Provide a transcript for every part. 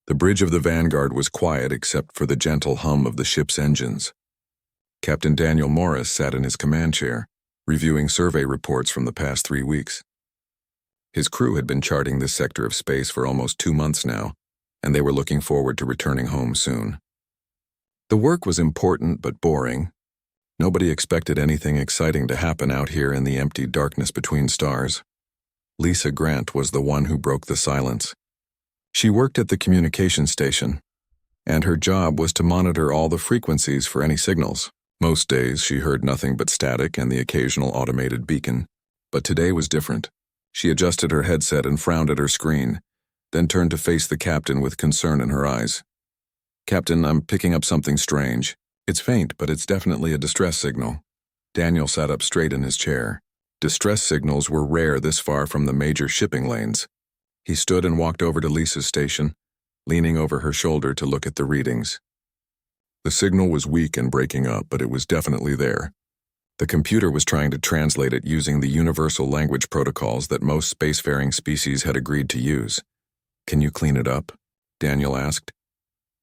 The bridge of the Vanguard was quiet except for the gentle hum of the ship's engines. Captain Daniel Morris sat in his command chair, reviewing survey reports from the past 3 weeks. His crew had been charting this sector of space for almost 2 months now, and they were looking forward to returning home soon. The work was important but boring. Nobody expected anything exciting to happen out here in the empty darkness between stars. Lisa Grant was the one who broke the silence. She worked at the communication station, and her job was to monitor all the frequencies for any signals. Most days she heard nothing but static and the occasional automated beacon, but today was different. She adjusted her headset and frowned at her screen, then turned to face the captain with concern in her eyes. "Captain, I'm picking up something strange. It's faint, but it's definitely a distress signal." Daniel sat up straight in his chair. Distress signals were rare this far from the major shipping lanes. He stood and walked over to Lisa's station, leaning over her shoulder to look at the readings. The signal was weak and breaking up, but it was definitely there. The computer was trying to translate it using the universal language protocols that most spacefaring species had agreed to use. "Can you clean it up?" Daniel asked.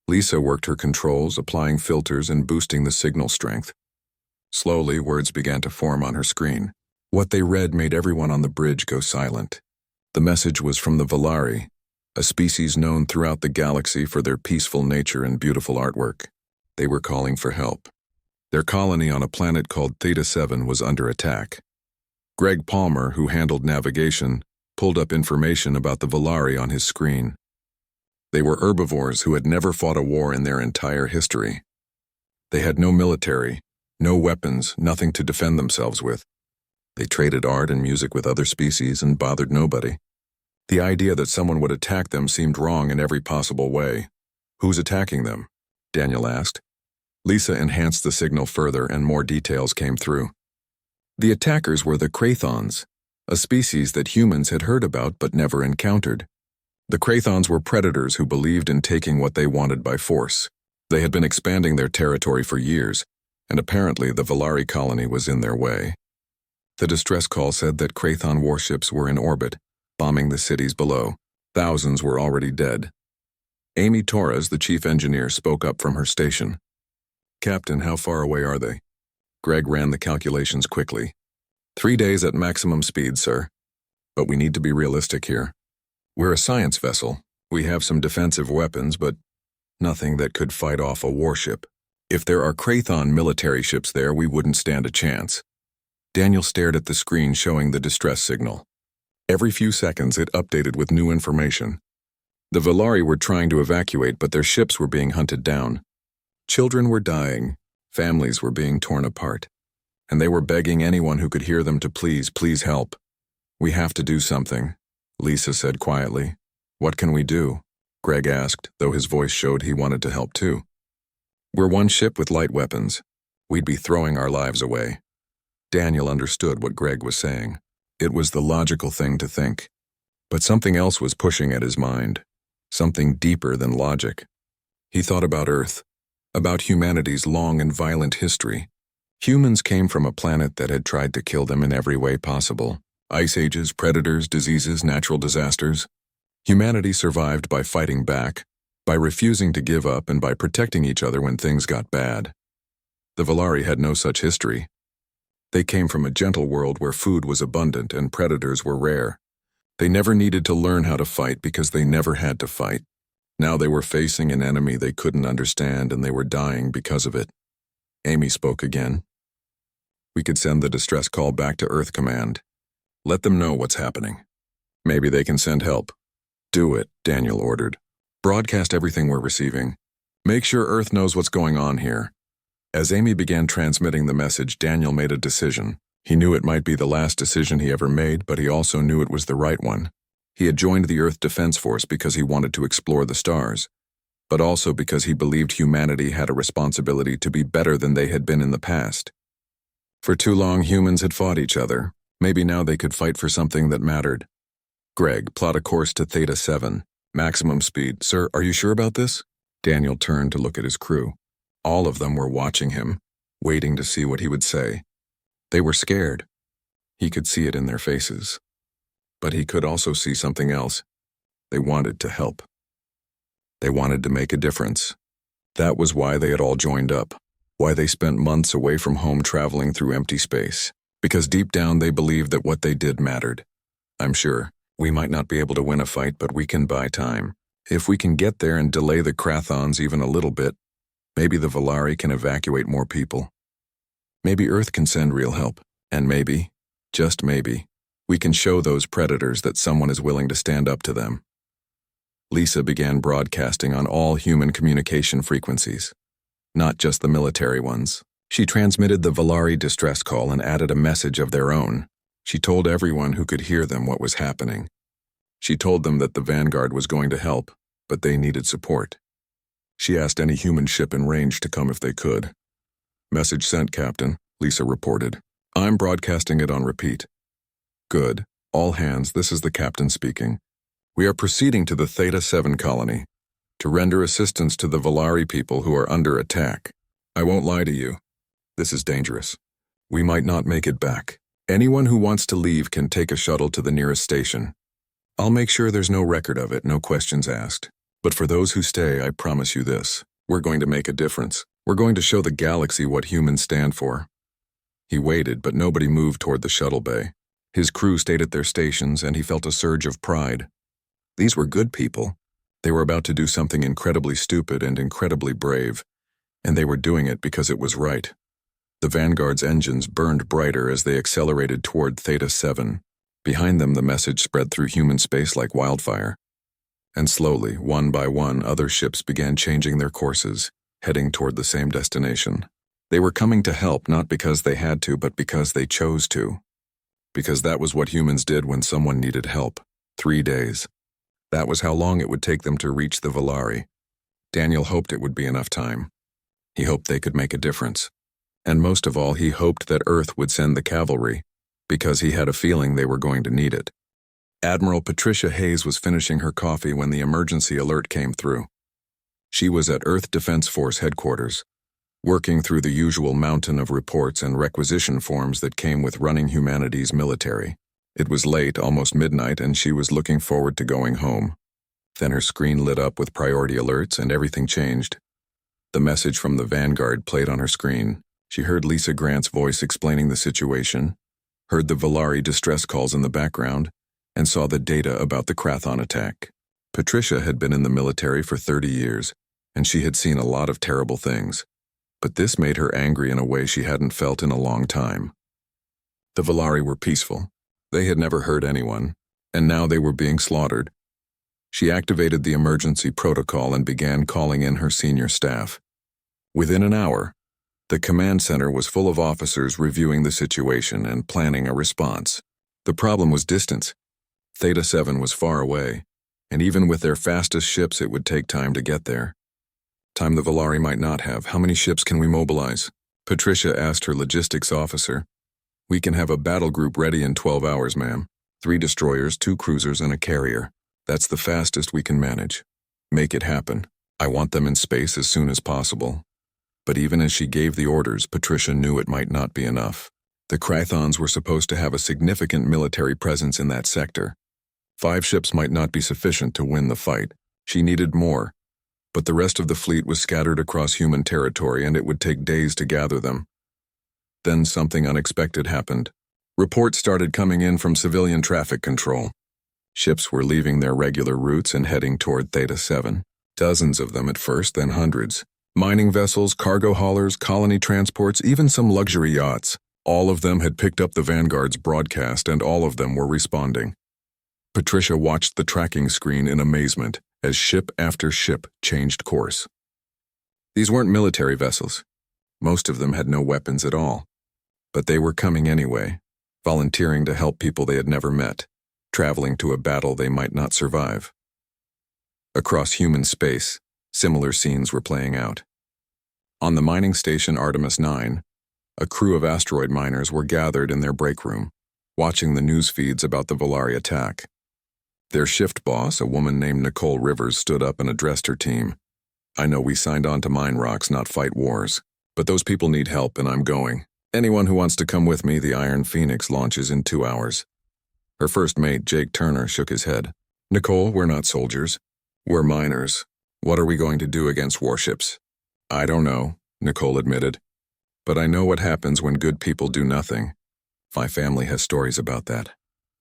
Lisa worked her controls, applying filters and boosting the signal strength. Slowly, words began to form on her screen. What they read made everyone on the bridge go silent. The message was from the Volari, a species known throughout the galaxy for their peaceful nature and beautiful artwork. They were calling for help. Their colony on a planet called Theta 7 was under attack. Greg Palmer, who handled navigation, pulled up information about the Volari on his screen. They were herbivores who had never fought a war in their entire history. They had no military, no weapons, nothing to defend themselves with. They traded art and music with other species and bothered nobody. The idea that someone would attack them seemed wrong in every possible way. "Who's attacking them?" Daniel asked. Lisa enhanced the signal further and more details came through. The attackers were the Krathons, a species that humans had heard about but never encountered. The Krathons were predators who believed in taking what they wanted by force. They had been expanding their territory for years, and apparently the Volari colony was in their way. The distress call said that Krathon warships were in orbit, bombing the cities below. Thousands were already dead. Amy Torres, the chief engineer, spoke up from her station. "Captain, how far away are they?" Greg ran the calculations quickly. 3 days at maximum speed, sir. But we need to be realistic here. We're a science vessel. We have some defensive weapons, but nothing that could fight off a warship. If there are Krathon military ships there, we wouldn't stand a chance. Daniel stared at the screen showing the distress signal. Every few seconds it updated with new information. The Volari were trying to evacuate, but their ships were being hunted down. Children were dying, families were being torn apart, and they were begging anyone who could hear them to please help. "We have to do something," Lisa said quietly. "What can we do?" Greg asked, though his voice showed he wanted to help too. "We're one ship with light weapons. We'd be throwing our lives away." Daniel understood what Greg was saying. It was the logical thing to think. But something else was pushing at his mind. Something deeper than logic. He thought about Earth, about humanity's long and violent history. Humans came from a planet that had tried to kill them in every way possible. Ice ages, predators, diseases, natural disasters. Humanity survived by fighting back, by refusing to give up, and by protecting each other when things got bad. The Volari had no such history. They came from a gentle world where food was abundant and predators were rare. They never needed to learn how to fight because they never had to fight. Now they were facing an enemy they couldn't understand and they were dying because of it. Amy spoke again. "We could send the distress call back to Earth Command. Let them know what's happening. Maybe they can send help." "Do it," Daniel ordered. "Broadcast everything we're receiving. Make sure Earth knows what's going on here." As Amy began transmitting the message, Daniel made a decision. He knew it might be the last decision he ever made, but he also knew it was the right one. He had joined the Earth Defense Force because he wanted to explore the stars, but also because he believed humanity had a responsibility to be better than they had been in the past. For too long, humans had fought each other. Maybe now they could fight for something that mattered. "Greg, plot a course to Theta 7. Maximum speed." "Sir, are you sure about this?" Daniel turned to look at his crew. All of them were watching him, waiting to see what he would say. They were scared. He could see it in their faces. But he could also see something else. They wanted to help. They wanted to make a difference. That was why they had all joined up, why they spent months away from home traveling through empty space, because deep down they believed that what they did mattered. I'm sure, we might not be able to win a fight, but we can buy time. If we can get there and delay the Krathons even a little bit, maybe the Volari can evacuate more people. Maybe Earth can send real help, and maybe, just maybe, we can show those predators that someone is willing to stand up to them. Lisa began broadcasting on all human communication frequencies, not just the military ones. She transmitted the Volari distress call and added a message of their own. She told everyone who could hear them what was happening. She told them that the Vanguard was going to help, but they needed support. She asked any human ship in range to come if they could. "Message sent, Captain," Lisa reported. "I'm broadcasting it on repeat." "Good. All hands, this is the captain speaking. We are proceeding to the Theta 7 colony to render assistance to the Volari people who are under attack. I won't lie to you. This is dangerous. We might not make it back. Anyone who wants to leave can take a shuttle to the nearest station. I'll make sure there's no record of it, no questions asked. But for those who stay, I promise you this. We're going to make a difference. We're going to show the galaxy what humans stand for." He waited, but nobody moved toward the shuttle bay. His crew stayed at their stations, and he felt a surge of pride. These were good people. They were about to do something incredibly stupid and incredibly brave, and they were doing it because it was right. The Vanguard's engines burned brighter as they accelerated toward Theta 7. Behind them, the message spread through human space like wildfire. And slowly, one by one, other ships began changing their courses, heading toward the same destination. They were coming to help not because they had to, but because they chose to. Because that was what humans did when someone needed help. 3 days. That was how long it would take them to reach the Volari. Daniel hoped it would be enough time. He hoped they could make a difference. And most of all, he hoped that Earth would send the cavalry, because he had a feeling they were going to need it. Admiral Patricia Hayes was finishing her coffee when the emergency alert came through. She was at Earth Defense Force headquarters, working through the usual mountain of reports and requisition forms that came with running humanity's military. It was late, almost midnight, and she was looking forward to going home. Then her screen lit up with priority alerts and everything changed. The message from the Vanguard played on her screen. She heard Lisa Grant's voice explaining the situation, heard the Volari distress calls in the background, and saw the data about the Krathon attack. Patricia had been in the military for 30 years, and she had seen a lot of terrible things. But this made her angry in a way she hadn't felt in a long time. The Volari were peaceful. They had never hurt anyone, and now they were being slaughtered. She activated the emergency protocol and began calling in her senior staff. Within an hour, the command center was full of officers reviewing the situation and planning a response. The problem was distance. Theta 7 was far away, and even with their fastest ships it would take time to get there. Time the Volari might not have. "How many ships can we mobilize?" Patricia asked her logistics officer. "We can have a battle group ready in 12 hours, ma'am. 3 destroyers, 2 cruisers, and a carrier. That's the fastest we can manage. Make it happen. I want them in space as soon as possible." But even as she gave the orders, Patricia knew it might not be enough. The Krathons were supposed to have a significant military presence in that sector. 5 ships might not be sufficient to win the fight. She needed more. But the rest of the fleet was scattered across human territory, and it would take days to gather them. Then something unexpected happened. Reports started coming in from civilian traffic control. Ships were leaving their regular routes and heading toward Theta 7. Dozens of them at first, then hundreds. Mining vessels, cargo haulers, colony transports, even some luxury yachts. All of them had picked up the Vanguard's broadcast, and all of them were responding. Patricia watched the tracking screen in amazement as ship after ship changed course. These weren't military vessels. Most of them had no weapons at all. But they were coming anyway, volunteering to help people they had never met, traveling to a battle they might not survive. Across human space, similar scenes were playing out. On the mining station Artemis 9, a crew of asteroid miners were gathered in their break room, watching the news feeds about the Volari attack. Their shift boss, a woman named Nicole Rivers, stood up and addressed her team. "I know we signed on to mine rocks, not fight wars. But those people need help, and I'm going. Anyone who wants to come with me, the Iron Phoenix launches in 2 hours." Her first mate, Jake Turner, shook his head. "Nicole, we're not soldiers. We're miners. What are we going to do against warships? I don't know, Nicole admitted. But I know what happens when good people do nothing. My family has stories about that.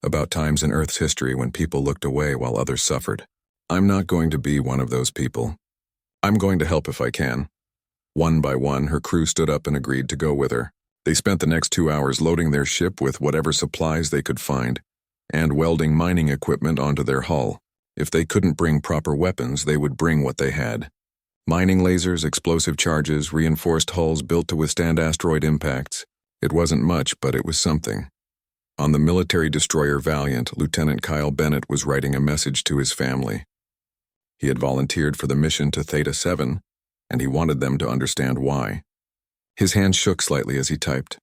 About times in Earth's history when people looked away while others suffered. I'm not going to be one of those people. I'm going to help if I can. One by one, her crew stood up and agreed to go with her. They spent the next 2 hours loading their ship with whatever supplies they could find, and welding mining equipment onto their hull. If they couldn't bring proper weapons, they would bring what they had. Mining lasers, explosive charges, reinforced hulls built to withstand asteroid impacts. It wasn't much, but it was something. On the military destroyer Valiant, Lieutenant Kyle Bennett was writing a message to his family. He had volunteered for the mission to Theta 7, and he wanted them to understand why. His hand shook slightly as he typed.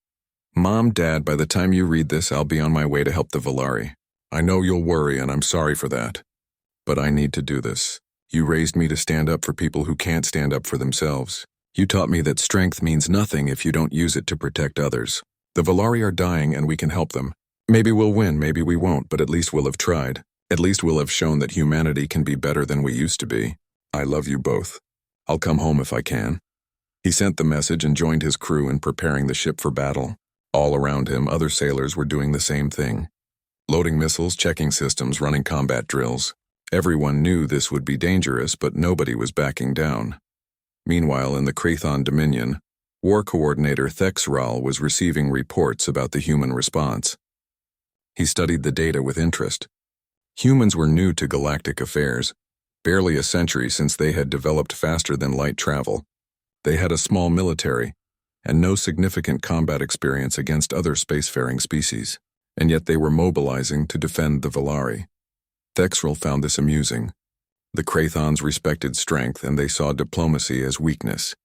Mom, Dad, by the time you read this, I'll be on my way to help the Volari. I know you'll worry, and I'm sorry for that. But I need to do this. You raised me to stand up for people who can't stand up for themselves. You taught me that strength means nothing if you don't use it to protect others. The Volari are dying and we can help them. Maybe we'll win, maybe we won't, but at least we'll have tried. At least we'll have shown that humanity can be better than we used to be. I love you both. I'll come home if I can. He sent the message and joined his crew in preparing the ship for battle. All around him, other sailors were doing the same thing. Loading missiles, checking systems, running combat drills. Everyone knew this would be dangerous, but nobody was backing down. Meanwhile, in the Krathon Dominion, War Coordinator Thexral was receiving reports about the human response. He studied the data with interest. Humans were new to galactic affairs, barely a century since they had developed faster-than-light travel. They had a small military, and no significant combat experience against other spacefaring species, and yet they were mobilizing to defend the Volari. Thexral found this amusing. The Krathons respected strength, and they saw diplomacy as weakness.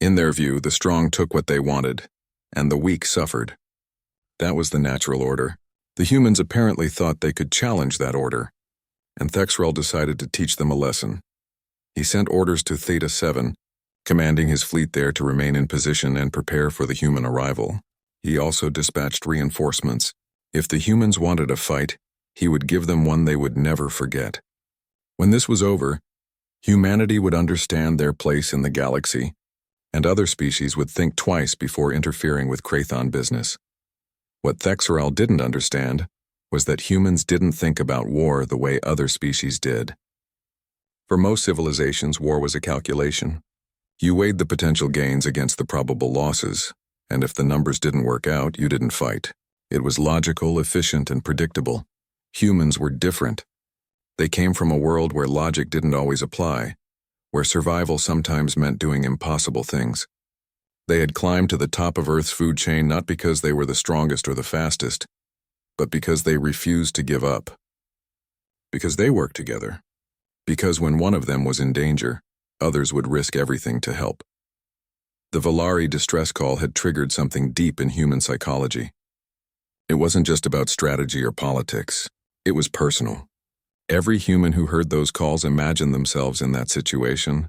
In their view, the strong took what they wanted, and the weak suffered. That was the natural order. The humans apparently thought they could challenge that order, and Thexral decided to teach them a lesson. He sent orders to Theta 7, commanding his fleet there to remain in position and prepare for the human arrival. He also dispatched reinforcements. If the humans wanted a fight, he would give them one they would never forget. When this was over, humanity would understand their place in the galaxy, and other species would think twice before interfering with Krathon business. What Thexral didn't understand was that humans didn't think about war the way other species did. For most civilizations, war was a calculation. You weighed the potential gains against the probable losses, and if the numbers didn't work out, you didn't fight. It was logical, efficient, and predictable. Humans were different. They came from a world where logic didn't always apply, where survival sometimes meant doing impossible things. They had climbed to the top of Earth's food chain not because they were the strongest or the fastest, but because they refused to give up. Because they worked together. Because when one of them was in danger, others would risk everything to help. The Volari distress call had triggered something deep in human psychology. It wasn't just about strategy or politics. It was personal. Every human who heard those calls imagined themselves in that situation,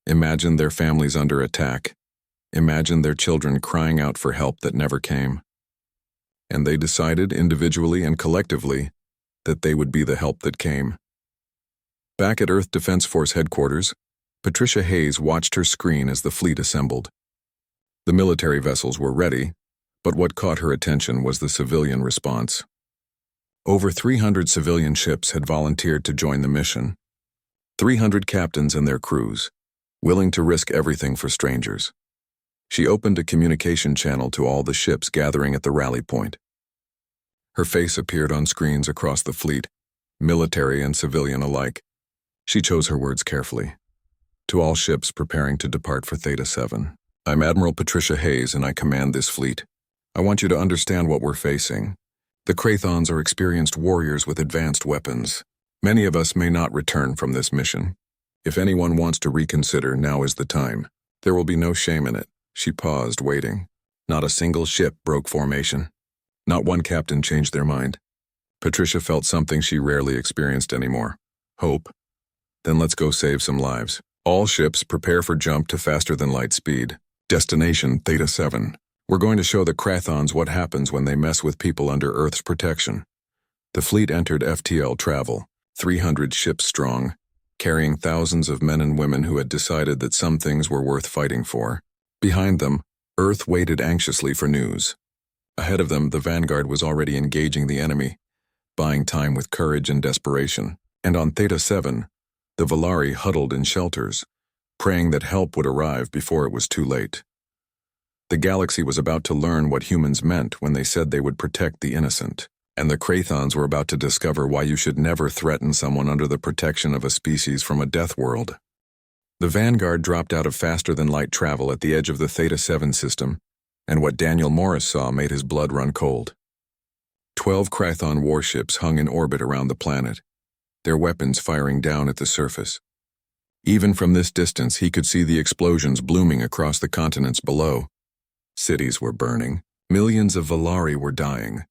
imagined their families under attack, imagined their children crying out for help that never came. And they decided, individually and collectively, that they would be the help that came. Back at Earth Defense Force headquarters, Patricia Hayes watched her screen as the fleet assembled. The military vessels were ready, but what caught her attention was the civilian response. Over 300 civilian ships had volunteered to join the mission. 300 captains and their crews, willing to risk everything for strangers. She opened a communication channel to all the ships gathering at the rally point. Her face appeared on screens across the fleet, military and civilian alike. She chose her words carefully. To all ships preparing to depart for Theta 7, I'm Admiral Patricia Hayes and I command this fleet. I want you to understand what we're facing. The Krathons are experienced warriors with advanced weapons. Many of us may not return from this mission. If anyone wants to reconsider, now is the time. There will be no shame in it. She paused, waiting. Not a single ship broke formation. Not one captain changed their mind. Patricia felt something she rarely experienced anymore. Hope. Then let's go save some lives. All ships prepare for jump to faster-than-light speed. Destination Theta 7. We're going to show the Krathons what happens when they mess with people under Earth's protection. The fleet entered FTL travel, 300 ships strong. carrying thousands of men and women who had decided that some things were worth fighting for. Behind them, Earth waited anxiously for news. Ahead of them, the vanguard was already engaging the enemy, buying time with courage and desperation. And on Theta 7, the Valari huddled in shelters, praying that help would arrive before it was too late. The galaxy was about to learn what humans meant when they said they would protect the innocent, and the Krathons were about to discover why you should never threaten someone under the protection of a species from a death world. The vanguard dropped out of faster-than-light travel at the edge of the Theta 7 system, and what Daniel Morris saw made his blood run cold. 12 Krathon warships hung in orbit around the planet, their weapons firing down at the surface. Even from this distance, he could see the explosions blooming across the continents below. Cities were burning. Millions of Valari were dying.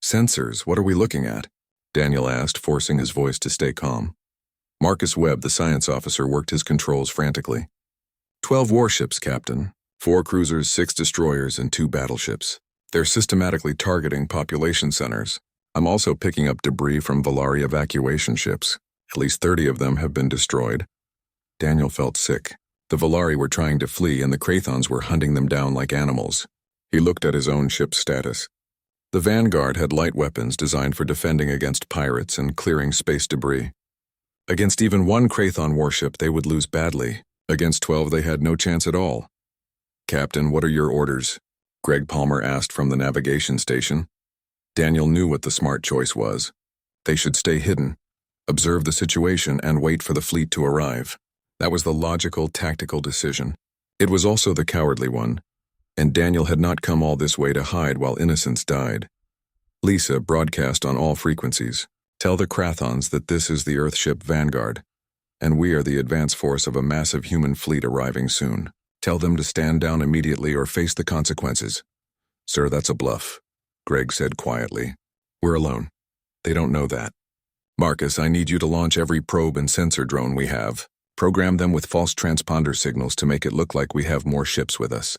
"Sensors, what are we looking at?" Daniel asked, forcing his voice to stay calm. Marcus Webb, the science officer, worked his controls frantically. 12 warships, Captain. 4 cruisers, 6 destroyers, and 2 battleships. They're systematically targeting population centers. I'm also picking up debris from Valari evacuation ships. At least 30 of them have been destroyed. Daniel felt sick. The Valari were trying to flee, and the Krathons were hunting them down like animals. He looked at his own ship's status. The Vanguard had light weapons designed for defending against pirates and clearing space debris. Against even one Krathon warship, they would lose badly. Against 12, they had no chance at all. "Captain, what are your orders?" Greg Palmer asked from the navigation station. Daniel knew what the smart choice was. They should stay hidden, observe the situation, and wait for the fleet to arrive. That was the logical, tactical decision. It was also the cowardly one, and Daniel had not come all this way to hide while innocents died. Lisa broadcast on all frequencies. "Tell the Krathons that this is the Earthship Vanguard, and we are the advance force of a massive human fleet arriving soon. Tell them to stand down immediately or face the consequences." "Sir, that's a bluff," Greg said quietly. "We're alone. They don't know that. Marcus, I need you to launch every probe and sensor drone we have. Program them with false transponder signals to make it look like we have more ships with us."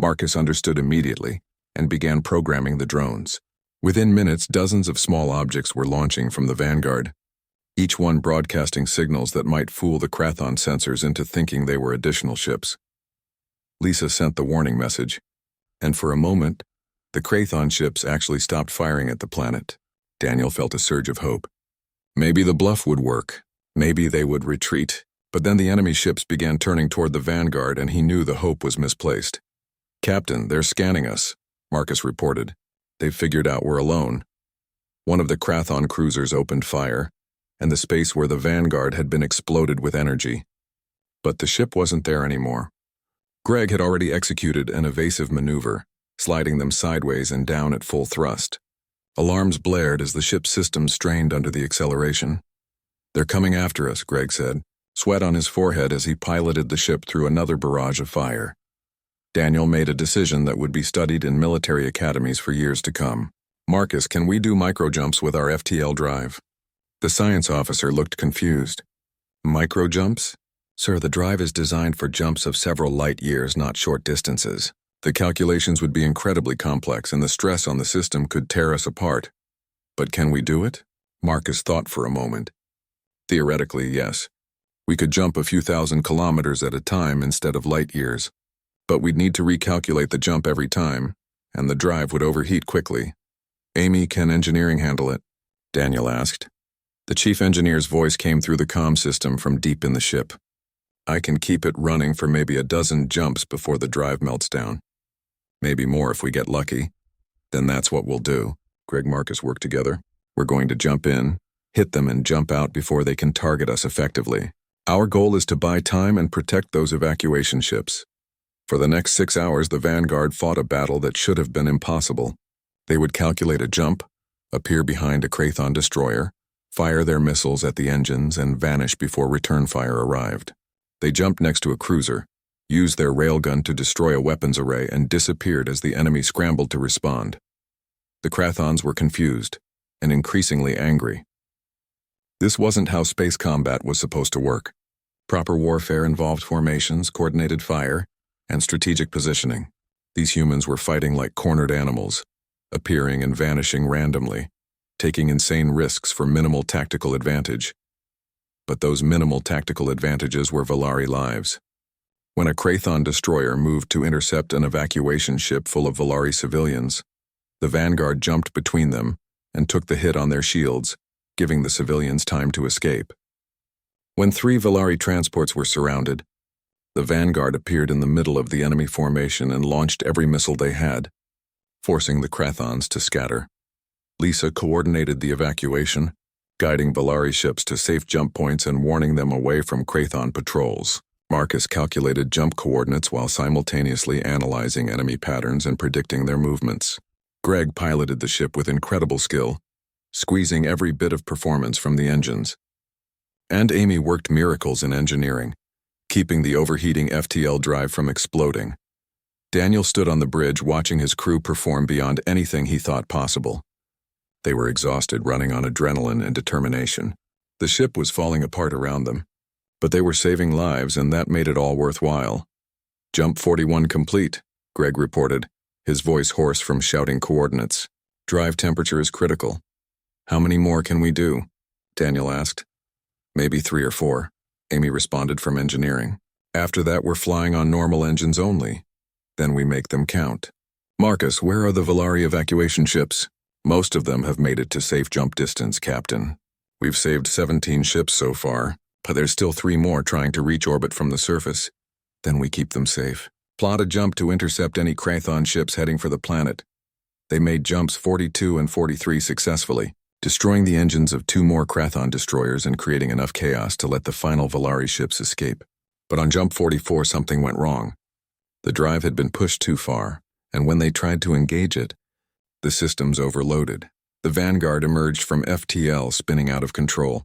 Marcus understood immediately and began programming the drones. Within minutes, dozens of small objects were launching from the Vanguard, each one broadcasting signals that might fool the Krathon sensors into thinking they were additional ships. Lisa sent the warning message, and for a moment, the Krathon ships actually stopped firing at the planet. Daniel felt a surge of hope. Maybe the bluff would work. Maybe they would retreat. But then the enemy ships began turning toward the Vanguard, and he knew the hope was misplaced. "Captain, they're scanning us," Marcus reported. "They've figured out we're alone." One of the Krathon cruisers opened fire, and the space where the Vanguard had been exploded with energy. But the ship wasn't there anymore. Greg had already executed an evasive maneuver, sliding them sideways and down at full thrust. Alarms blared as the ship's systems strained under the acceleration. "They're coming after us," Greg said, sweat on his forehead as he piloted the ship through another barrage of fire. Daniel made a decision that would be studied in military academies for years to come. "Marcus, can we do microjumps with our FTL drive?" The science officer looked confused. "Microjumps? Sir, the drive is designed for jumps of several light years, not short distances. The calculations would be incredibly complex, and the stress on the system could tear us apart." "But can we do it?" Marcus thought for a moment. "Theoretically, yes. We could jump a few thousand kilometers at a time instead of light years. But we'd need to recalculate the jump every time, and the drive would overheat quickly." "Amy, can engineering handle it?" Daniel asked. The chief engineer's voice came through the comm system from deep in the ship. "I can keep it running for maybe a dozen jumps before the drive melts down. Maybe more if we get lucky." "Then that's what we'll do." Greg Marcus worked together. "We're going to jump in, hit them, and jump out before they can target us effectively. Our goal is to buy time and protect those evacuation ships." For the next 6 hours, the Vanguard fought a battle that should have been impossible. They would calculate a jump, appear behind a Krathon destroyer, fire their missiles at the engines, and vanish before return fire arrived. They jumped next to a cruiser, used their railgun to destroy a weapons array, and disappeared as the enemy scrambled to respond. The Krathons were confused and increasingly angry. This wasn't how space combat was supposed to work. Proper warfare involved formations, coordinated fire, and strategic positioning. These humans were fighting like cornered animals, appearing and vanishing randomly, taking insane risks for minimal tactical advantage. but those minimal tactical advantages were Valari lives. When a Krathon destroyer moved to intercept an evacuation ship full of Valari civilians, the Vanguard jumped between them and took the hit on their shields, giving the civilians time to escape. When 3 Valari transports were surrounded, the Vanguard appeared in the middle of the enemy formation and launched every missile they had, forcing the Krathons to scatter. Lisa coordinated the evacuation, guiding Valari ships to safe jump points and warning them away from Krathon patrols. Marcus calculated jump coordinates while simultaneously analyzing enemy patterns and predicting their movements. Greg piloted the ship with incredible skill, squeezing every bit of performance from the engines. And Amy worked miracles in engineering, keeping the overheating FTL drive from exploding. Daniel stood on the bridge watching his crew perform beyond anything he thought possible. They were exhausted, running on adrenaline and determination. The ship was falling apart around them, but they were saving lives, and that made it all worthwhile. Jump 41 complete, Greg reported, his voice hoarse from shouting coordinates. Drive temperature is critical. How many more can we do? Daniel asked. Maybe 3 or 4. Amy responded from engineering. After that, we're flying on normal engines only. Then we make them count. Marcus, where are the Valari evacuation ships? Most of them have made it to safe jump distance, Captain. We've saved 17 ships so far, but there's still 3 more trying to reach orbit from the surface. Then we keep them safe. Plot a jump to intercept any Krathon ships heading for the planet. They made jumps 42 and 43 successfully, destroying the engines of 2 more Krathon destroyers and creating enough chaos to let the final Valari ships escape. But on jump 44, something went wrong. The drive had been pushed too far, and when they tried to engage it, the systems overloaded. The Vanguard emerged from FTL spinning out of control,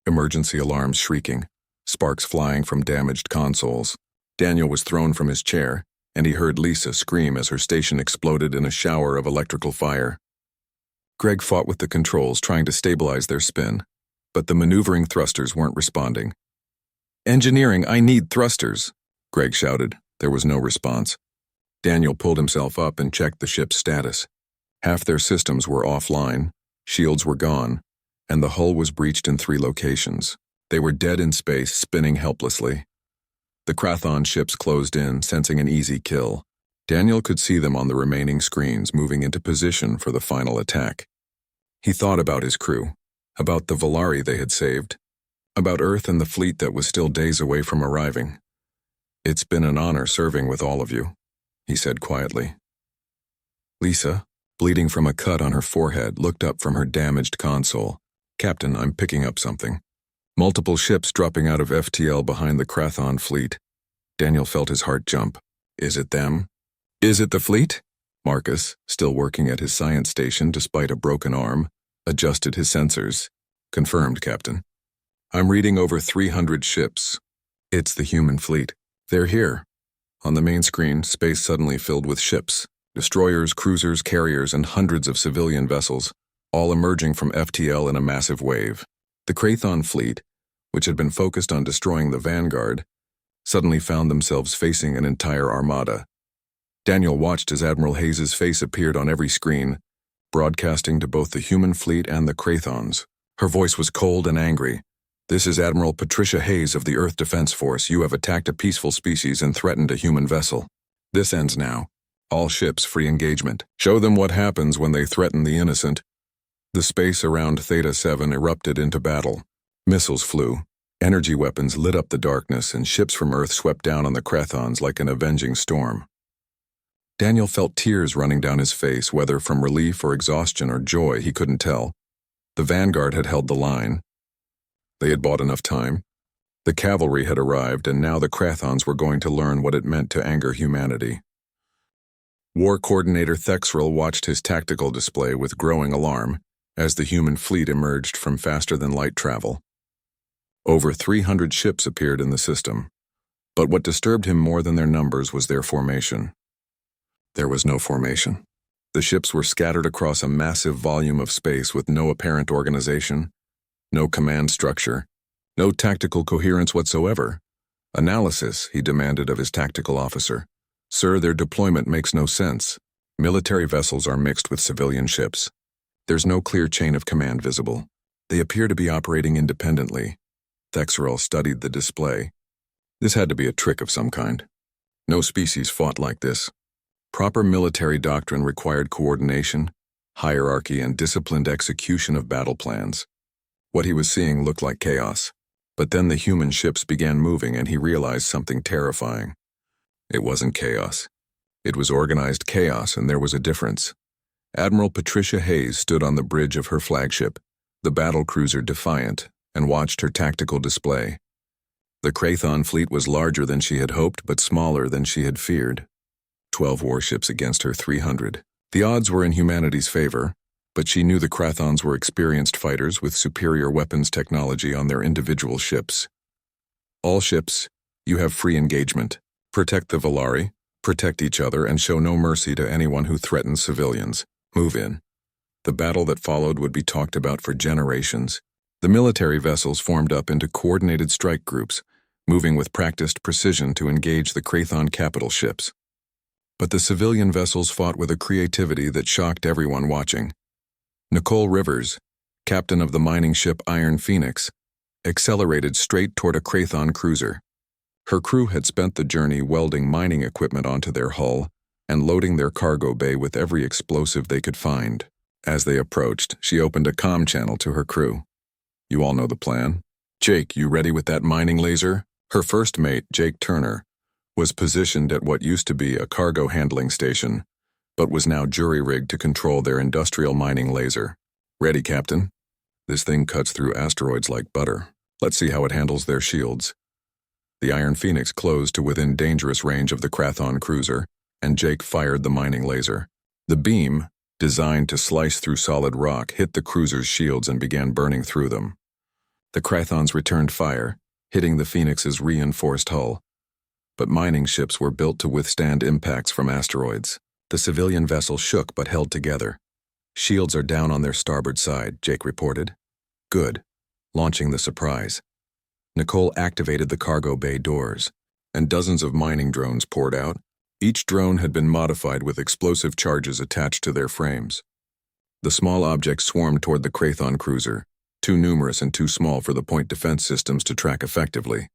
emergency alarms shrieking, sparks flying from damaged consoles. Daniel was thrown from his chair, and he heard Lisa scream as her station exploded in a shower of electrical fire. Greg fought with the controls, trying to stabilize their spin, but the maneuvering thrusters weren't responding. Engineering, I need thrusters, Greg shouted. There was no response. Daniel pulled himself up and checked the ship's status. Half their systems were offline, shields were gone, and the hull was breached in 3 locations. They were dead in space, spinning helplessly. The Krathon ships closed in, sensing an easy kill. Daniel could see them on the remaining screens, moving into position for the final attack. He thought about his crew, about the Valari they had saved, about Earth and the fleet that was still days away from arriving. It's been an honor serving with all of you, he said quietly. Lisa, bleeding from a cut on her forehead, looked up from her damaged console. Captain, I'm picking up something. Multiple ships dropping out of FTL behind the Krathon fleet. Daniel felt his heart jump. Is it them? Is it the fleet? Marcus, still working at his science station despite a broken arm, adjusted his sensors. Confirmed, Captain. I'm reading over 300 ships. It's the human fleet. They're here. On the main screen, space suddenly filled with ships. Destroyers, cruisers, carriers, and hundreds of civilian vessels, all emerging from FTL in a massive wave. The Krathon fleet, which had been focused on destroying the Vanguard, suddenly found themselves facing an entire armada. Daniel watched as Admiral Hayes' face appeared on every screen, broadcasting to both the human fleet and the Krathons. Her voice was cold and angry. This is Admiral Patricia Hayes of the Earth Defense Force. You have attacked a peaceful species and threatened a human vessel. This ends now. All ships free engagement. Show them what happens when they threaten the innocent. The space around Theta 7 erupted into battle. Missiles flew. Energy weapons lit up the darkness, and ships from Earth swept down on the Krathons like an avenging storm. Daniel felt tears running down his face, whether from relief or exhaustion or joy, he couldn't tell. The Vanguard had held the line. They had bought enough time. The cavalry had arrived, and now the Krathons were going to learn what it meant to anger humanity. War Coordinator Thexrel watched his tactical display with growing alarm as the human fleet emerged from faster-than-light travel. Over 300 ships appeared in the system, but what disturbed him more than their numbers was their formation. There was no formation. The ships were scattered across a massive volume of space with no apparent organization, no command structure, no tactical coherence whatsoever. Analysis, he demanded of his tactical officer. Sir, their deployment makes no sense. Military vessels are mixed with civilian ships. There's no clear chain of command visible. They appear to be operating independently. Thexerel studied the display. This had to be a trick of some kind. No species fought like this. Proper military doctrine required coordination, hierarchy, and disciplined execution of battle plans. What he was seeing looked like chaos. But then the human ships began moving and he realized something terrifying. It wasn't chaos. It was organized chaos, and there was a difference. Admiral Patricia Hayes stood on the bridge of her flagship, the battle cruiser Defiant, and watched her tactical display. The Krathon fleet was larger than she had hoped, but smaller than she had feared. 12 warships against her 300. The odds were in humanity's favor, but she knew the Krathons were experienced fighters with superior weapons technology on their individual ships. All ships, you have free engagement. Protect the Volari, protect each other, and show no mercy to anyone who threatens civilians. Move in. The battle that followed would be talked about for generations. The military vessels formed up into coordinated strike groups, moving with practiced precision to engage the Krathon capital ships. But the civilian vessels fought with a creativity that shocked everyone watching. Nicole Rivers, captain of the mining ship Iron Phoenix, accelerated straight toward a Krathon cruiser. Her crew had spent the journey welding mining equipment onto their hull and loading their cargo bay with every explosive they could find. As they approached, she opened a comm channel to her crew. You all know the plan. Jake, you ready with that mining laser? Her first mate, Jake Turner, was positioned at what used to be a cargo handling station, but was now jury-rigged to control their industrial mining laser. Ready, Captain? This thing cuts through asteroids like butter. Let's see how it handles their shields. The Iron Phoenix closed to within dangerous range of the Krathon cruiser, and Jake fired the mining laser. The beam, designed to slice through solid rock, hit the cruiser's shields and began burning through them. The Krathons returned fire, hitting the Phoenix's reinforced hull. But mining ships were built to withstand impacts from asteroids. The civilian vessel shook but held together. Shields are down on their starboard side, Jake reported. Good. Launching the surprise. Nicole activated the cargo bay doors, and dozens of mining drones poured out. Each drone had been modified with explosive charges attached to their frames. The small objects swarmed toward the Krathon cruiser, too numerous and too small for the point defense systems to track effectively.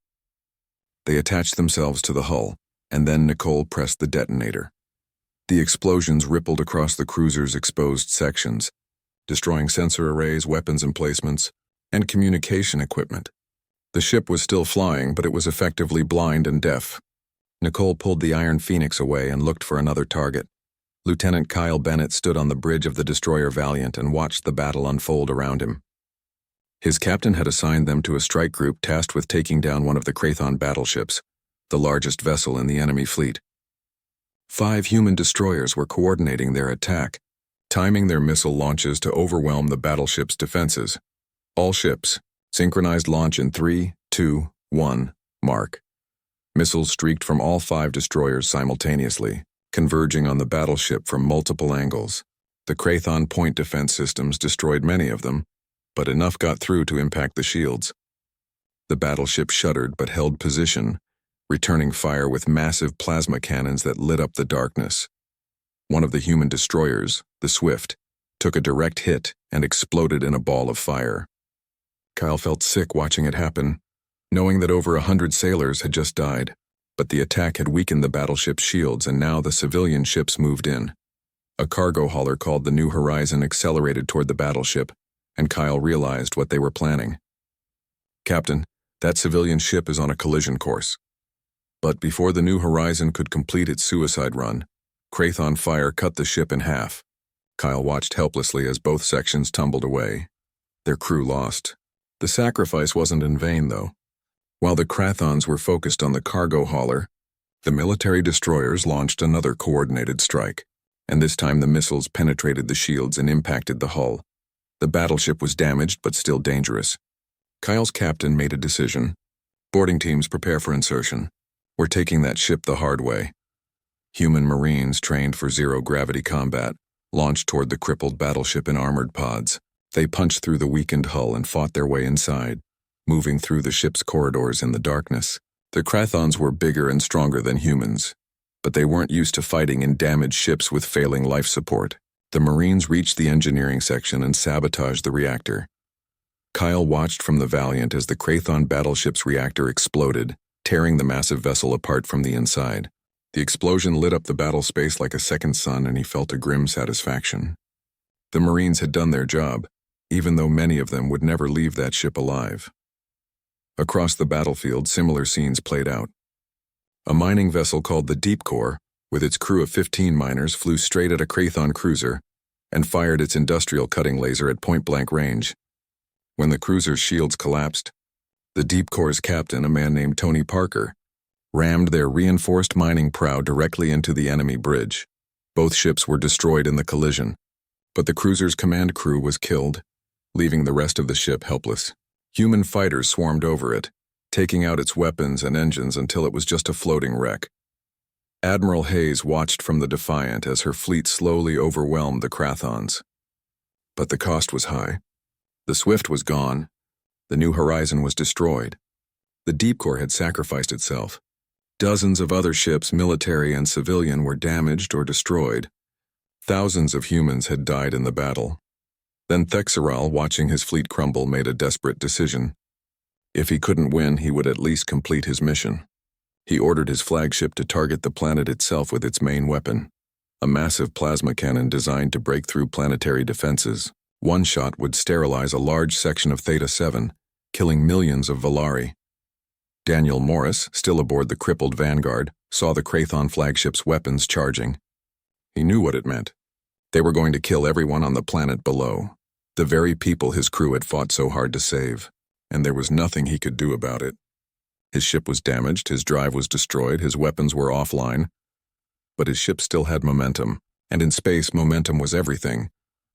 They attached themselves to the hull, and then Nicole pressed the detonator. The explosions rippled across the cruiser's exposed sections, destroying sensor arrays, weapons emplacements, and communication equipment. The ship was still flying, but it was effectively blind and deaf. Nicole pulled the Iron Phoenix away and looked for another target. Lieutenant Kyle Bennett stood on the bridge of the destroyer Valiant and watched the battle unfold around him. His captain had assigned them to a strike group tasked with taking down one of the Krathon battleships, the largest vessel in the enemy fleet. 5 human destroyers were coordinating their attack, timing their missile launches to overwhelm the battleship's defenses. All ships, synchronized launch in 3, 2, 1, mark. Missiles streaked from all 5 destroyers simultaneously, converging on the battleship from multiple angles. The Krathon point defense systems destroyed many of them, but enough got through to impact the shields. The battleship shuddered but held position, returning fire with massive plasma cannons that lit up the darkness. One of the human destroyers, the Swift, took a direct hit and exploded in a ball of fire. Kyle felt sick watching it happen, knowing that over 100 sailors had just died, but the attack had weakened the battleship's shields and now the civilian ships moved in. A cargo hauler called the New Horizon accelerated toward the battleship, and Kyle realized what they were planning. Captain, that civilian ship is on a collision course. But before the New Horizon could complete its suicide run, Krathon fire cut the ship in half. Kyle watched helplessly as both sections tumbled away. Their crew lost. The sacrifice wasn't in vain, though. While the Krathons were focused on the cargo hauler, the military destroyers launched another coordinated strike, and this time the missiles penetrated the shields and impacted the hull. The battleship was damaged but still dangerous. Kyle's captain made a decision. Boarding teams prepare for insertion. We're taking that ship the hard way. Human Marines trained for zero-gravity combat launched toward the crippled battleship in armored pods. They punched through the weakened hull and fought their way inside, moving through the ship's corridors in the darkness. The Krathons were bigger and stronger than humans, but they weren't used to fighting in damaged ships with failing life support. The Marines reached the engineering section and sabotaged the reactor. Kyle watched from the Valiant as the Krathon battleship's reactor exploded, tearing the massive vessel apart from the inside. The explosion lit up the battle space like a second sun, and he felt a grim satisfaction. The Marines had done their job, even though many of them would never leave that ship alive. Across the battlefield, similar scenes played out. A mining vessel called the Deep Core, with its crew of 15 miners, flew straight at a Krathon cruiser and fired its industrial cutting laser at point-blank range. When the cruiser's shields collapsed, the Deep Core's captain, a man named Tony Parker, rammed their reinforced mining prow directly into the enemy bridge. Both ships were destroyed in the collision, but the cruiser's command crew was killed, leaving the rest of the ship helpless. Human fighters swarmed over it, taking out its weapons and engines until it was just a floating wreck. Admiral Hayes watched from the Defiant as her fleet slowly overwhelmed the Krathons. But the cost was high. The Swift was gone. The New Horizon was destroyed. The Deep Core had sacrificed itself. Dozens of other ships, military and civilian, were damaged or destroyed. Thousands of humans had died in the battle. Then Thexeral, watching his fleet crumble, made a desperate decision. If he couldn't win, he would at least complete his mission. He ordered his flagship to target the planet itself with its main weapon, a massive plasma cannon designed to break through planetary defenses. One shot would sterilize a large section of Theta-7, killing millions of Valari. Daniel Morris, still aboard the crippled Vanguard, saw the Krathon flagship's weapons charging. He knew what it meant. They were going to kill everyone on the planet below, the very people his crew had fought so hard to save, and there was nothing he could do about it. His ship was damaged, his drive was destroyed, his weapons were offline, but his ship still had momentum, and in space, momentum was everything.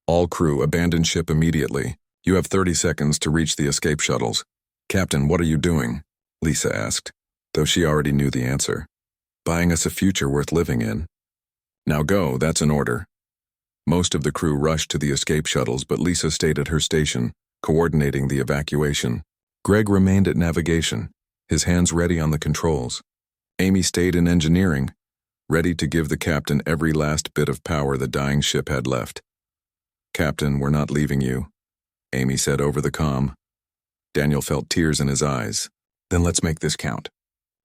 All crew, abandon ship immediately. You have 30 seconds to reach the escape shuttles. Captain, what are you doing? Lisa asked, though she already knew the answer. Buying us a future worth living in. Now go, that's an order. Most of the crew rushed to the escape shuttles, but Lisa stayed at her station, coordinating the evacuation. Greg remained at navigation, his hands ready on the controls. Amy stayed in engineering, ready to give the captain every last bit of power the dying ship had left. Captain, we're not leaving you, Amy said over the comm. Daniel felt tears in his eyes. Then let's make this count.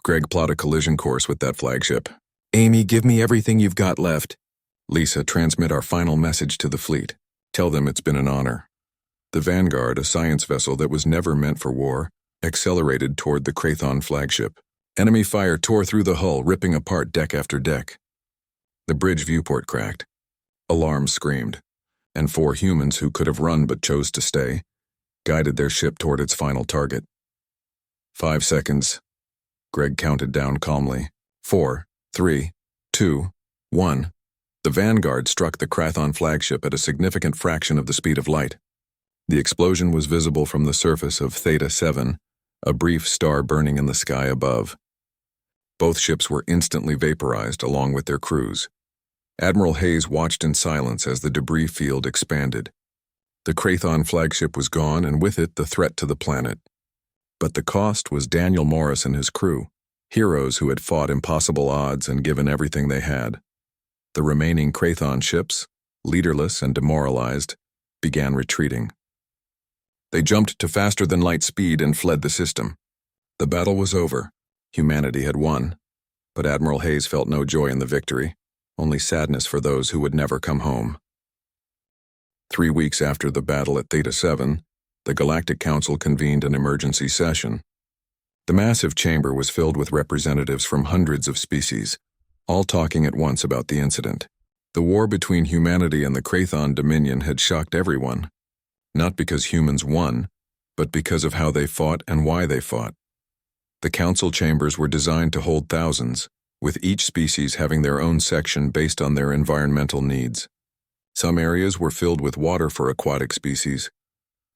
Greg, plot a collision course with that flagship. Amy, give me everything you've got left. Lisa, transmit our final message to the fleet. Tell them it's been an honor. The Vanguard, a science vessel that was never meant for war, accelerated toward the Krathon flagship. Enemy fire tore through the hull, ripping apart deck after deck. The bridge viewport cracked. Alarms screamed, and 4 humans who could have run but chose to stay guided their ship toward its final target. 5 seconds. Greg counted down calmly. 4, 3, 2, 1. The Vanguard struck the Krathon flagship at a significant fraction of the speed of light. The explosion was visible from the surface of Theta-7, a brief star burning in the sky above. Both ships were instantly vaporized along with their crews. Admiral Hayes watched in silence as the debris field expanded. The Krathon flagship was gone, and with it the threat to the planet. But the cost was Daniel Morris and his crew, heroes who had fought impossible odds and given everything they had. The remaining Krathon ships, leaderless and demoralized, began retreating. They jumped to faster-than-light speed and fled the system. The battle was over. Humanity had won. But Admiral Hayes felt no joy in the victory, only sadness for those who would never come home. 3 weeks after the battle at Theta-7, the Galactic Council convened an emergency session. The massive chamber was filled with representatives from hundreds of species, all talking at once about the incident. The war between humanity and the Krathon Dominion had shocked everyone, not because humans won, but because of how they fought and why they fought. The council chambers were designed to hold thousands, with each species having their own section based on their environmental needs. Some areas were filled with water for aquatic species.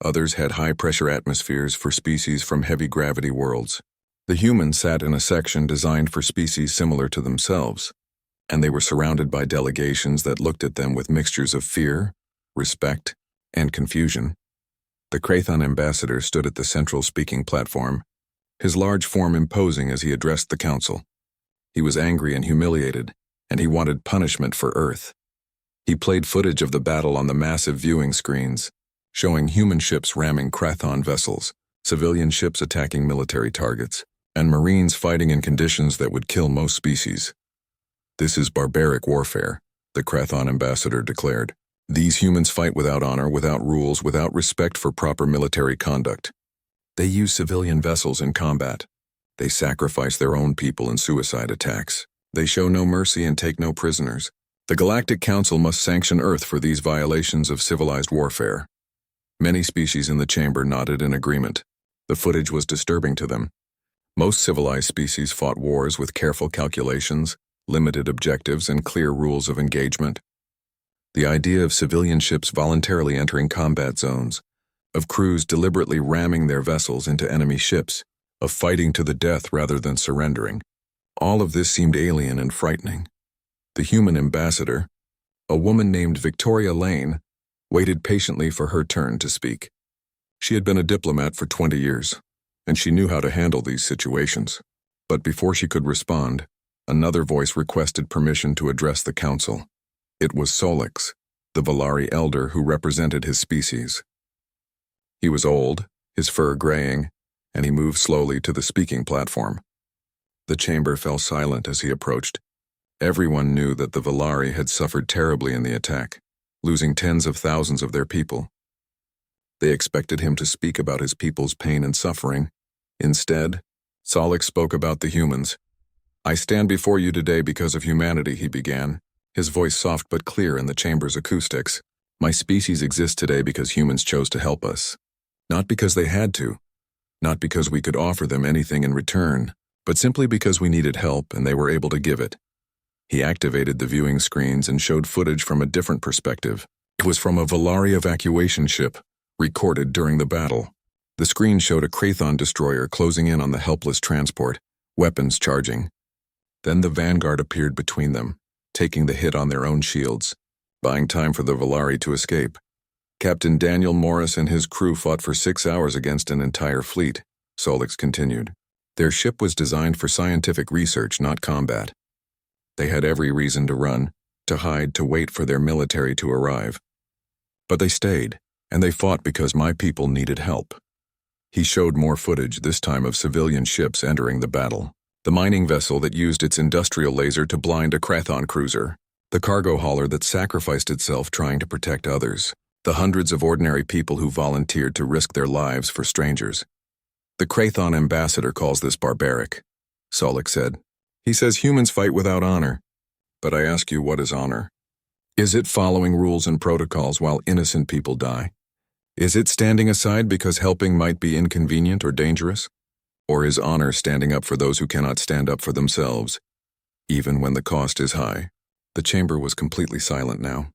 Others had high-pressure atmospheres for species from heavy-gravity worlds. The humans sat in a section designed for species similar to themselves, and they were surrounded by delegations that looked at them with mixtures of fear, respect, and confusion. The Krathon ambassador stood at the central speaking platform, his large form imposing as he addressed the council. He was angry and humiliated, and he wanted punishment for Earth. He played footage of the battle on the massive viewing screens, showing human ships ramming Krathon vessels, civilian ships attacking military targets, and Marines fighting in conditions that would kill most species. "This is barbaric warfare," the Krathon ambassador declared. "These humans fight without honor, without rules, without respect for proper military conduct. They use civilian vessels in combat. They sacrifice their own people in suicide attacks. They show no mercy and take no prisoners. The Galactic Council must sanction Earth for these violations of civilized warfare." Many species in the chamber nodded in agreement. The footage was disturbing to them. Most civilized species fought wars with careful calculations, limited objectives, and clear rules of engagement. The idea of civilian ships voluntarily entering combat zones, of crews deliberately ramming their vessels into enemy ships, of fighting to the death rather than surrendering, all of this seemed alien and frightening. The human ambassador, a woman named Victoria Lane, waited patiently for her turn to speak. She had been a diplomat for 20 years, and she knew how to handle these situations. But before she could respond, another voice requested permission to address the council. It was Solix, the Valari elder who represented his species. He was old, his fur graying, and he moved slowly to the speaking platform. The chamber fell silent as he approached. Everyone knew that the Valari had suffered terribly in the attack, losing tens of thousands of their people. They expected him to speak about his people's pain and suffering. Instead, Solix spoke about the humans. "I stand before you today because of humanity," he began, his voice soft but clear in the chamber's acoustics. "My species exists today because humans chose to help us. Not because they had to, not because we could offer them anything in return, but simply because we needed help and they were able to give it." He activated the viewing screens and showed footage from a different perspective. It was from a Valari evacuation ship, recorded during the battle. The screen showed a Krathon destroyer closing in on the helpless transport, weapons charging. Then the Vanguard appeared between them, taking the hit on their own shields, buying time for the Valari to escape. Captain Daniel Morris and his crew fought for 6 hours against an entire fleet, Solix continued. Their ship was designed for scientific research, not combat. They had every reason to run, to hide, to wait for their military to arrive. But they stayed, and they fought because my people needed help. He showed more footage, this time of civilian ships entering the battle. The mining vessel that used its industrial laser to blind a Krathon cruiser. The cargo hauler that sacrificed itself trying to protect others. The hundreds of ordinary people who volunteered to risk their lives for strangers. "The Krathon ambassador calls this barbaric," Solix said. "He says humans fight without honor. But I ask you, what is honor? Is it following rules and protocols while innocent people die? Is it standing aside because helping might be inconvenient or dangerous? Or is honor standing up for those who cannot stand up for themselves, even when the cost is high?" The chamber was completely silent now.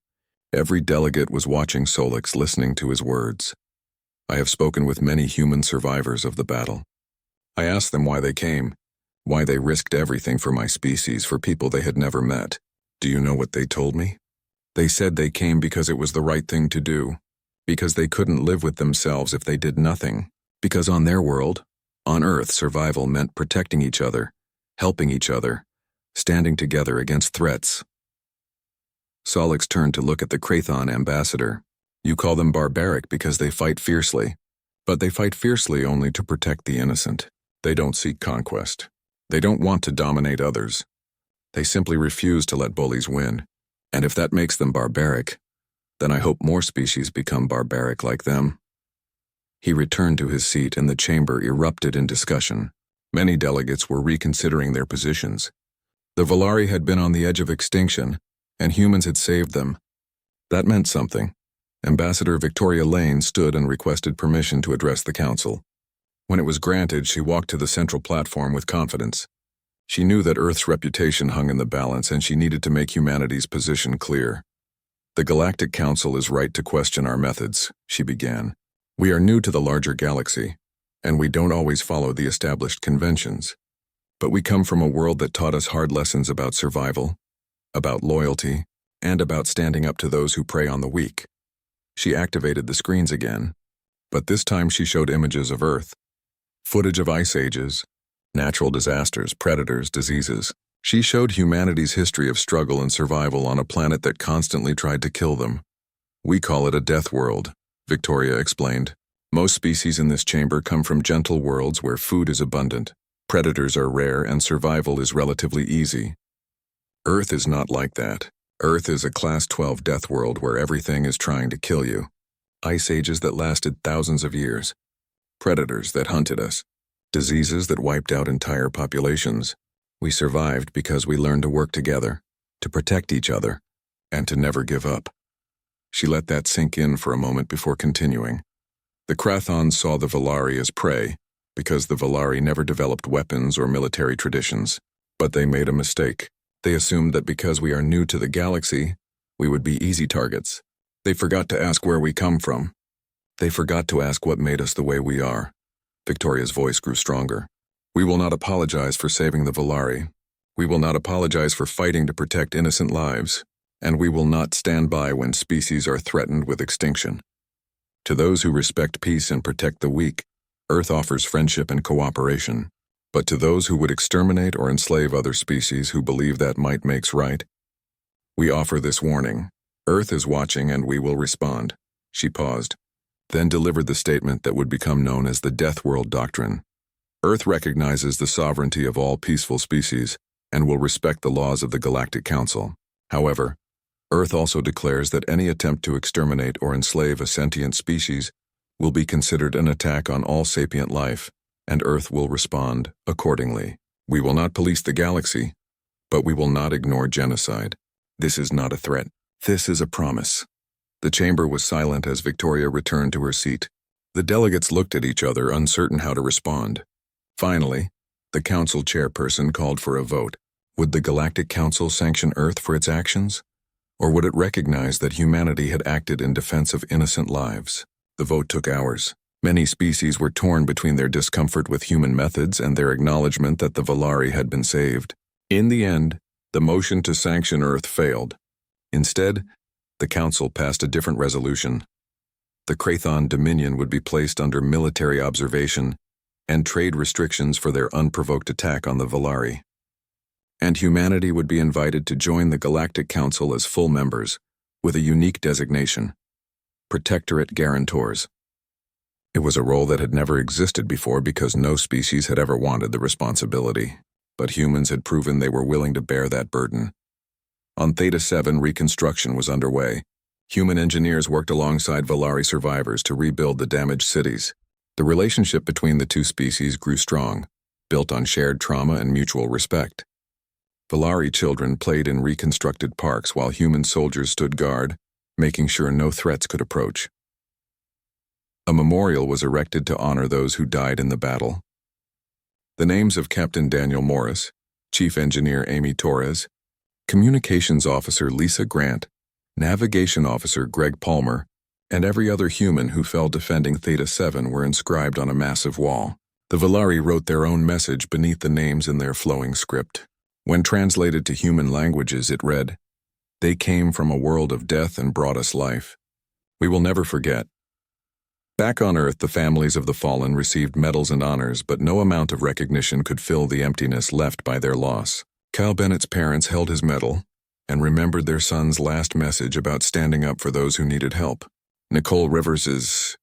Every delegate was watching Solix, listening to his words. "I have spoken with many human survivors of the battle. I asked them why they came, why they risked everything for my species, for people they had never met. Do you know what they told me? They said they came because it was the right thing to do, because they couldn't live with themselves if they did nothing, because on their world, on Earth, survival meant protecting each other, helping each other, standing together against threats." Solix turned to look at the Krathon ambassador. "You call them barbaric because they fight fiercely, but they fight fiercely only to protect the innocent. They don't seek conquest. They don't want to dominate others. They simply refuse to let bullies win. And if that makes them barbaric, then I hope more species become barbaric like them." He returned to his seat and the chamber erupted in discussion. Many delegates were reconsidering their positions. The Valari had been on the edge of extinction, and humans had saved them. That meant something. Ambassador Victoria Lane stood and requested permission to address the council. When it was granted, she walked to the central platform with confidence. She knew that Earth's reputation hung in the balance, and she needed to make humanity's position clear. "The Galactic Council is right to question our methods," she began. "We are new to the larger galaxy, and we don't always follow the established conventions. But we come from a world that taught us hard lessons about survival, about loyalty, and about standing up to those who prey on the weak." She activated the screens again, but this time she showed images of Earth. Footage of ice ages, natural disasters, predators, diseases. She showed humanity's history of struggle and survival on a planet that constantly tried to kill them. "We call it a death world," Victoria explained. Most species in this chamber come from gentle worlds where food is abundant, predators are rare, and survival is relatively easy. Earth is not like that. Earth is a Class 12 death world where everything is trying to kill you. Ice ages that lasted thousands of years. Predators that hunted us. Diseases that wiped out entire populations. We survived because we learned to work together, to protect each other, and to never give up. She let that sink in for a moment before continuing. The Krathons saw the Valari as prey, because the Valari never developed weapons or military traditions. But they made a mistake. They assumed that because we are new to the galaxy, we would be easy targets. They forgot to ask where we come from. They forgot to ask what made us the way we are. Victoria's voice grew stronger. We will not apologize for saving the Valari. We will not apologize for fighting to protect innocent lives. And we will not stand by when species are threatened with extinction. To those who respect peace and protect the weak, Earth offers friendship and cooperation. But to those who would exterminate or enslave other species who believe that might makes right, we offer this warning. Earth is watching and we will respond. She paused, then delivered the statement that would become known as the Deathworld Doctrine. Earth recognizes the sovereignty of all peaceful species and will respect the laws of the Galactic Council. However, Earth also declares that any attempt to exterminate or enslave a sentient species will be considered an attack on all sapient life, and Earth will respond accordingly. We will not police the galaxy, but we will not ignore genocide. This is not a threat. This is a promise. The chamber was silent as Victoria returned to her seat. The delegates looked at each other, uncertain how to respond. Finally, the council chairperson called for a vote. Would the Galactic Council sanction Earth for its actions? Or would it recognize that humanity had acted in defense of innocent lives? The vote took hours. Many species were torn between their discomfort with human methods and their acknowledgement that the Valari had been saved. In the end, the motion to sanction Earth failed. Instead, the Council passed a different resolution. The Krathon Dominion would be placed under military observation and trade restrictions for their unprovoked attack on the Valari. And humanity would be invited to join the Galactic Council as full members, with a unique designation: Protectorate Guarantors. It was a role that had never existed before because no species had ever wanted the responsibility, but humans had proven they were willing to bear that burden. On Theta 7, reconstruction was underway. Human engineers worked alongside Valari survivors to rebuild the damaged cities. The relationship between the two species grew strong, built on shared trauma and mutual respect. Valari children played in reconstructed parks while human soldiers stood guard, making sure no threats could approach. A memorial was erected to honor those who died in the battle. The names of Captain Daniel Morris, Chief Engineer Amy Torres, Communications Officer Lisa Grant, Navigation Officer Greg Palmer, and every other human who fell defending Theta 7 were inscribed on a massive wall. The Valari wrote their own message beneath the names in their flowing script. When translated to human languages, it read, "They came from a world of death and brought us life. We will never forget." Back on Earth, the families of the fallen received medals and honors, but no amount of recognition could fill the emptiness left by their loss. Cal Bennett's parents held his medal and remembered their son's last message about standing up for those who needed help. Nicole Rivers's